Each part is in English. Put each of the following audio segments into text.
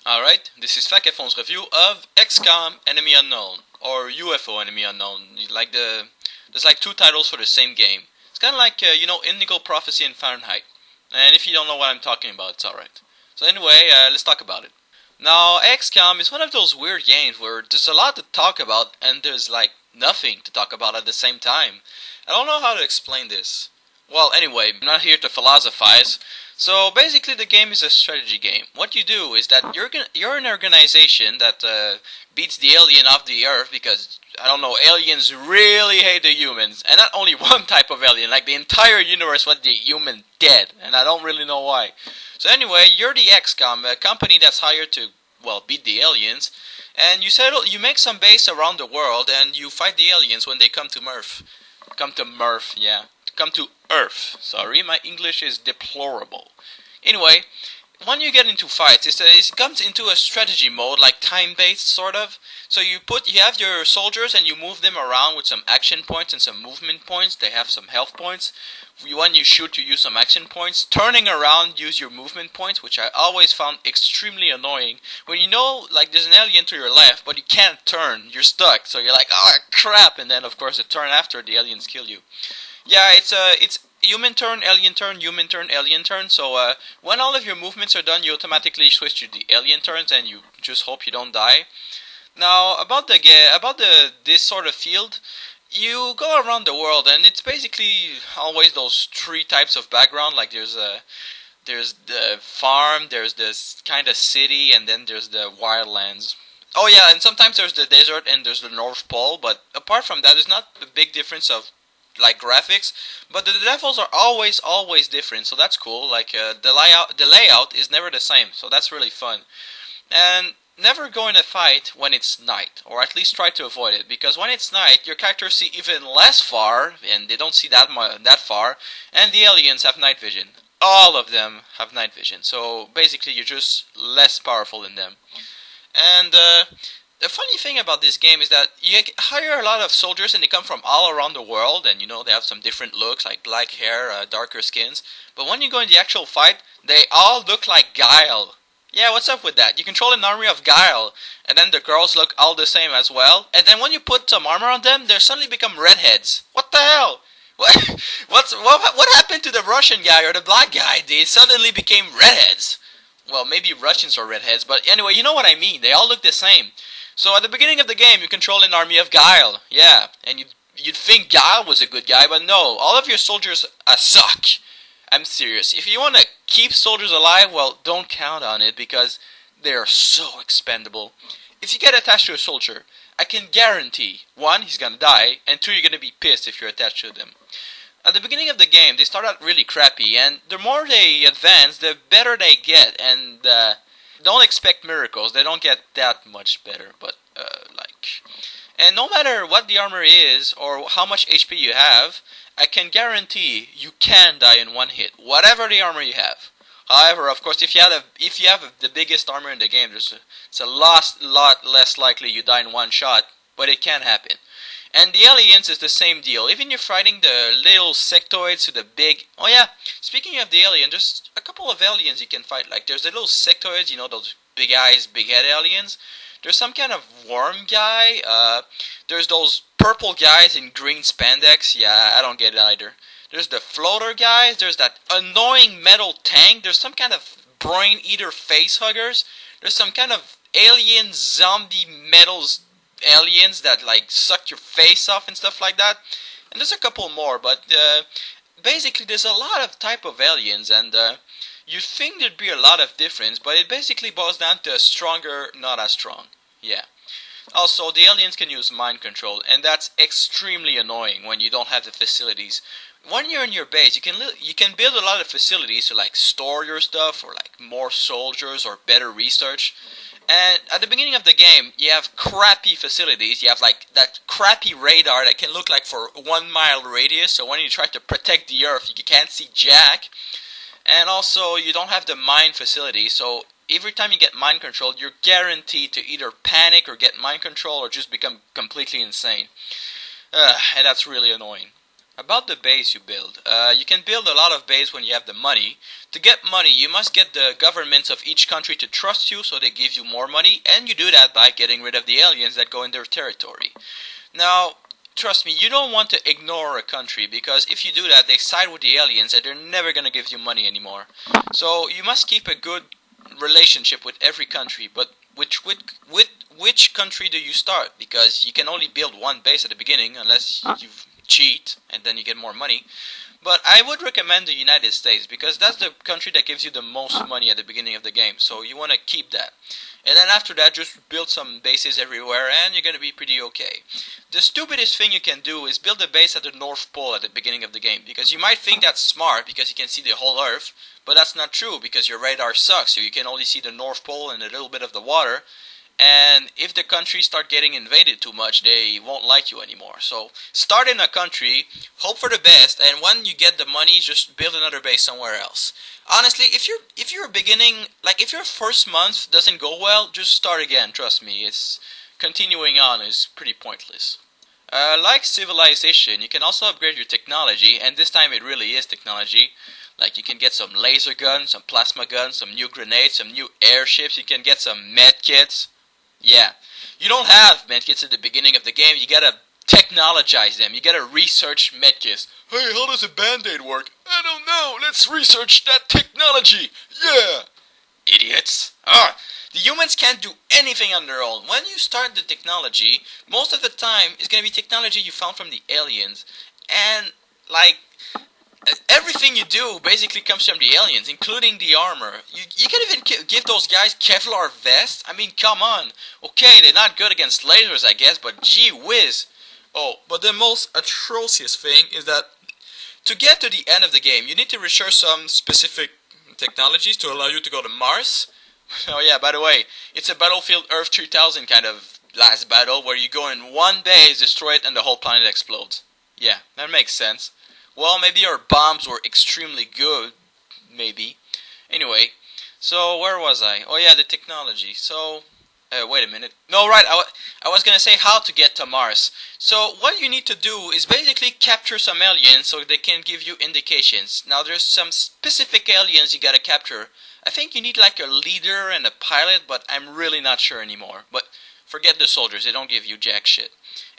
Alright, this is Fakafon's review of XCOM Enemy Unknown, or UFO Enemy Unknown. There's like two titles for the same game. It's kind of like, Indigo Prophecy and Fahrenheit. And if you don't know what I'm talking about, it's alright. So anyway, let's talk about it. Now, XCOM is one of those weird games where there's a lot to talk about and there's like nothing to talk about at the same time. I don't know how to explain this. Well, anyway, I'm not here to philosophize. So basically, the game is a strategy game. What you do is that you're an organization that beats the alien off the Earth because I don't know, aliens really hate the humans, and not only one type of alien. Like the entire universe wants the human dead, and I don't really know why. So anyway, you're the XCOM, a company that's hired to beat the aliens, and you make some base around the world, and you fight the aliens when they come to Murph. Come to Earth. Sorry, my English is deplorable. Anyway, when you get into fights, it comes into a strategy mode, like time-based sort of. So you have your soldiers and you move them around with some action points and some movement points. They have some health points. When you shoot, you use some action points. Turning around, use your movement points, which I always found extremely annoying. When you know, like, there's an alien to your left, but you can't turn, you're stuck. So you're like, oh crap, and then of course the turn after the aliens kill you. Yeah, it's human turn, alien turn, human turn, alien turn. So when all of your movements are done, you automatically switch to the alien turns, and you just hope you don't die. Now about the this sort of field, you go around the world, and it's basically always those three types of background. Like there's the farm, there's this kind of city, and then there's the wildlands. Oh yeah, and sometimes there's the desert and there's the North Pole. But apart from that, there's not a big difference of like graphics, but the levels are always different, so that's cool. Like the layout is never the same, so that's really fun. And never go in a fight when it's night, or at least try to avoid it, because when it's night, your characters see even less far, and they don't see that far, and the aliens have night vision. All of them have night vision, so basically you're just less powerful than them. And the funny thing about this game is that you hire a lot of soldiers and they come from all around the world, and they have some different looks, like black hair, darker skins. But when you go in the actual fight, they all look like Guile. Yeah, what's up with that? You control an army of Guile, and then the girls look all the same as well. And then when you put some armor on them, they suddenly become redheads. What the hell? What happened to the Russian guy or the black guy? They suddenly became redheads. Well, maybe Russians are redheads, but anyway, you know what I mean. They all look the same. So at the beginning of the game, you control an army of Guile. Yeah, and you'd think Guile was a good guy, but no. All of your soldiers suck. I'm serious. If you want to keep soldiers alive, well, don't count on it, because they're so expendable. If you get attached to a soldier, I can guarantee, one, he's gonna die, and two, you're gonna be pissed if you're attached to them. At the beginning of the game, they start out really crappy, and the more they advance, the better they get, and don't expect miracles. They don't get that much better, but and no matter what the armor is or how much HP you have, I can guarantee you can die in one hit, whatever the armor you have. However, of course, if you have the biggest armor in the game, it's a lot less likely you die in one shot, but it can happen. And the aliens is the same deal. Even you're fighting the little sectoids to the big... Oh yeah, speaking of the alien, there's a couple of aliens you can fight. Like, there's the little sectoids, those big eyes, big head aliens. There's some kind of worm guy. There's those purple guys in green spandex. Yeah, I don't get it either. There's the floater guys. There's that annoying metal tank. There's some kind of brain eater face huggers. There's some kind of alien zombie metals aliens that like suck your face off and stuff like that. And there's a couple more, but basically there's a lot of type of aliens, and you'd think there'd be a lot of difference, but it basically boils down to stronger, not as strong. Yeah. Also, the aliens can use mind control, and that's extremely annoying when you don't have the facilities. When you're in your base, you can build a lot of facilities to like store your stuff, or like more soldiers, or better research. And at the beginning of the game, you have crappy facilities. You have like that crappy radar that can look like for 1 mile radius. So when you try to protect the Earth, you can't see jack. And also, you don't have the mine facility. So every time you get mind controlled, you're guaranteed to either panic or get mind control or just become completely insane. And that's really annoying. About the base you build, you can build a lot of base when you have the money. To get money, you must get the governments of each country to trust you, so they give you more money, and you do that by getting rid of the aliens that go in their territory. Now, trust me, you don't want to ignore a country, because if you do that, they side with the aliens and they're never gonna give you money anymore. So you must keep a good relationship with every country, but which country do you start? Because you can only build one base at the beginning unless you cheat and then you get more money. But I would recommend the United States because that's the country that gives you the most money at the beginning of the game. So you want to keep that. And then after that, just build some bases everywhere and you're going to be pretty okay. The stupidest thing you can do is build a base at the North Pole at the beginning of the game. Because you might think that's smart because you can see the whole Earth. But that's not true because your radar sucks. So you can only see the North Pole and a little bit of the water. And if the countries start getting invaded too much, they won't like you anymore. So start in a country, hope for the best, and when you get the money, just build another base somewhere else. Honestly, if you're beginning, like if your first month doesn't go well, just start again. Trust me, it's continuing on is pretty pointless. Like civilization, you can also upgrade your technology, and this time it really is technology. Like you can get some laser guns, some plasma guns, some new grenades, some new airships. You can get some medkits. Yeah, you don't have medkits at the beginning of the game. You gotta technologize them. You gotta research medkits. Hey, how does a band-aid work? I don't know. Let's research that technology. Yeah, idiots. The humans can't do anything on their own. When you start the technology, most of the time it's gonna be technology you found from the aliens, and like everything you do basically comes from the aliens, including the armor. You can even give those guys Kevlar vests? I mean, come on. Okay, they're not good against lasers, I guess, but gee whiz. Oh, but the most atrocious thing is that to get to the end of the game, you need to research some specific technologies to allow you to go to Mars. Oh yeah, by the way, it's a Battlefield Earth 3000 kind of last battle where you go in one base, destroy it, and the whole planet explodes. Yeah, that makes sense. Well, maybe our bombs were extremely good. Maybe. Anyway, so where was I? Oh yeah, the technology. So, wait a minute. No, right, I was gonna say how to get to Mars. So, what you need to do is basically capture some aliens so they can give you indications. Now, there's some specific aliens you gotta capture. I think you need like a leader and a pilot, but I'm really not sure anymore. But forget the soldiers, they don't give you jack shit.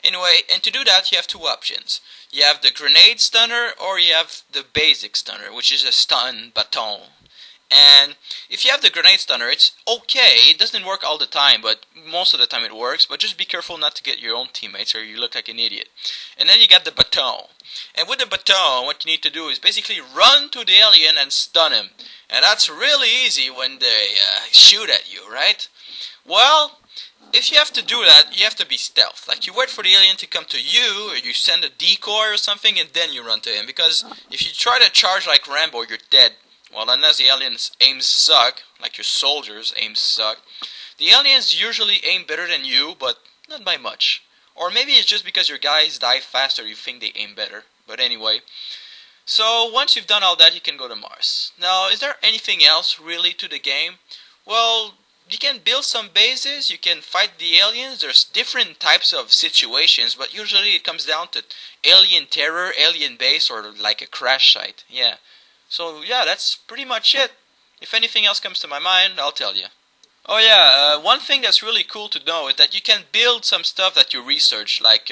Anyway, and to do that, you have two options. You have the grenade stunner, or you have the basic stunner, which is a stun baton. And if you have the grenade stunner, it's okay. It doesn't work all the time, but most of the time it works. But just be careful not to get your own teammates, or you look like an idiot. And then you got the baton. And with the baton, what you need to do is basically run to the alien and stun him. And that's really easy when they shoot at you, right? Well, if you have to do that, you have to be stealth. Like, you wait for the alien to come to you, or you send a decoy or something, and then you run to him. Because if you try to charge like Rambo, you're dead. Well, unless the alien's aims suck, like your soldiers' aims suck. The aliens usually aim better than you, but not by much. Or maybe it's just because your guys die faster, you think they aim better. But anyway. So, once you've done all that, you can go to Mars. Now, is there anything else really to the game? Well, you can build some bases, you can fight the aliens, there's different types of situations, but usually it comes down to alien terror, alien base, or like a crash site, yeah. So yeah, that's pretty much it. If anything else comes to my mind, I'll tell you. Oh yeah, one thing that's really cool to know is that you can build some stuff that you research, like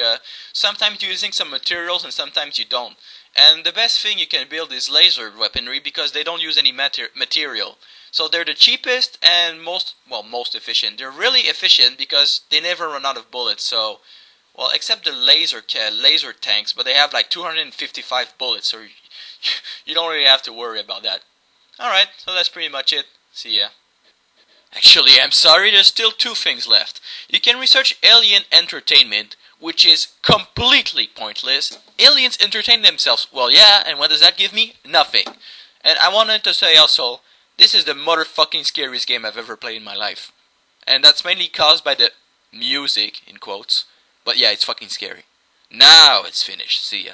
sometimes you're using some materials and sometimes you don't. And the best thing you can build is laser weaponry because they don't use any material. So they're the cheapest and most efficient. They're really efficient because they never run out of bullets. So, well, except the laser tanks, but they have like 255 bullets, so you don't really have to worry about that. Alright, so that's pretty much it. See ya. Actually, I'm sorry, there's still two things left. You can research alien entertainment, which is completely pointless. Aliens entertain themselves. Well, yeah, and what does that give me? Nothing. And I wanted to say also, this is the motherfucking scariest game I've ever played in my life. And that's mainly caused by the music, in quotes. But yeah, it's fucking scary. Now it's finished. See ya.